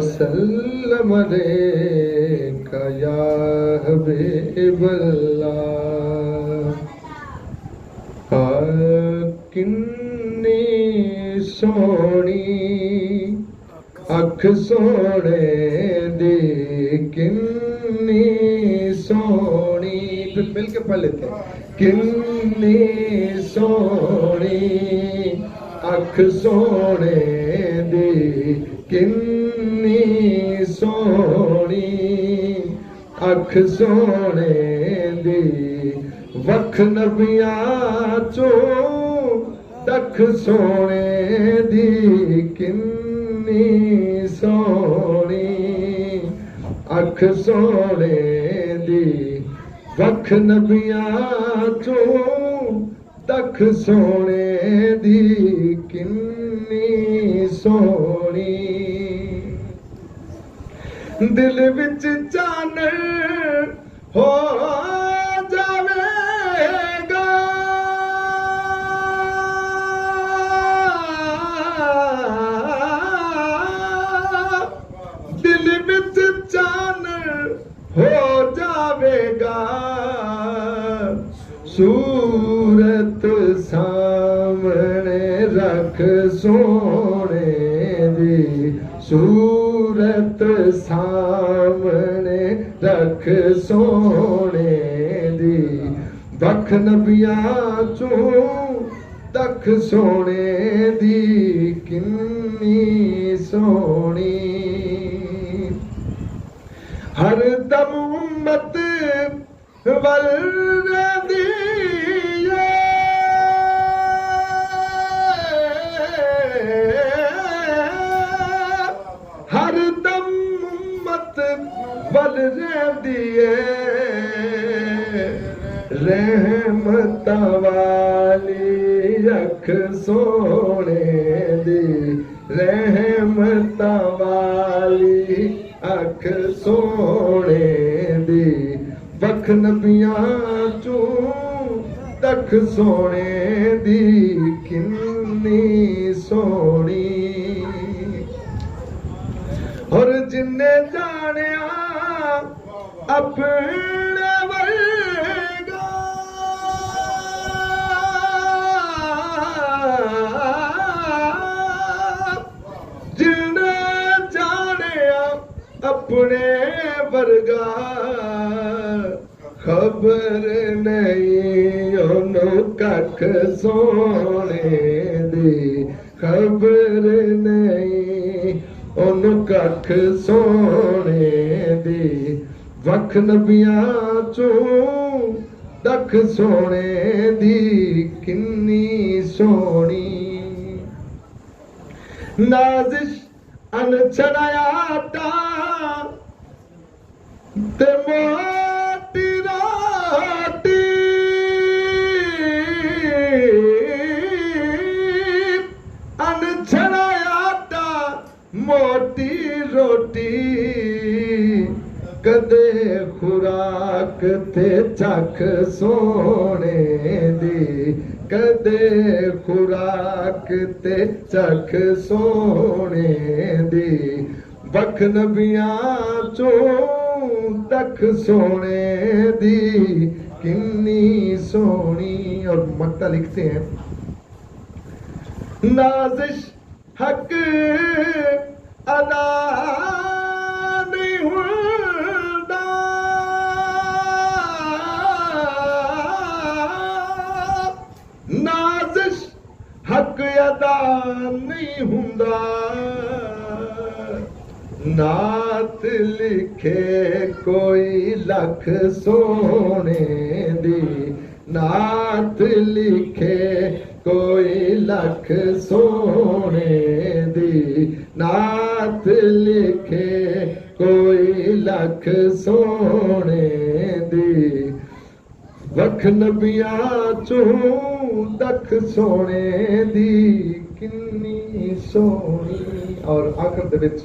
وسلم علیک یا حبیب اللہ کنی سونی اکھ سونے دی کنی سونی پھر مل کے پڑھ لیتے ہیں کنی سونی اکھ سونے دی کنی سونی اکھ سونے دی وکھ نبیاں چوں دکھ سونے دی کنی سونی اکھ سونے دی وکھ نبیاں چوں دکھ سونے دی کنی سونی دل وچ چانر ہو صورت سامنے رکھ سونے دی صورت سامنے رکھ سونے دی وکھ نبیاں چوں دکھ سونے دی کنی سونی ہر دم امت والذی ہر دم امت والذی رحمت والی اکھ سونے دی رحمت والی اکھ سونے دی وکھ نبیاں چوں دکھ سونے دی کنی سونی اور جن جانیا اپنے ورگا جن جانیا اپنے ورگا خبر نہیں انہوں ککھ سونے دی خبر نہیں انہوں ککھ سونے دی وکھ نبیاں چوں دکھ سونے دی کنی سونی نازش ان چھڑایا تا تے موٹی روٹی ان چھڑایا تا موٹی روٹی کدے خوراک تے چکھ سونے دی کدے خوراک تے چکھ سونے دی وکھ نبیاں چوں دکھ سونے دی کنی سونی اور مکتہ لکھتے ہیں نازش حق ادا نہیں ہوندا نازش حق ادا نہیں ہوندا نعت لکھے کوئی لکھ سونے دی نعت لکھے کوئی لکھ سونے دی نعت لکھے کوئی لکھ سونے دی وکھ نبیاں چوں دکھ سونے دی کنی سونی اور آخر دے وچ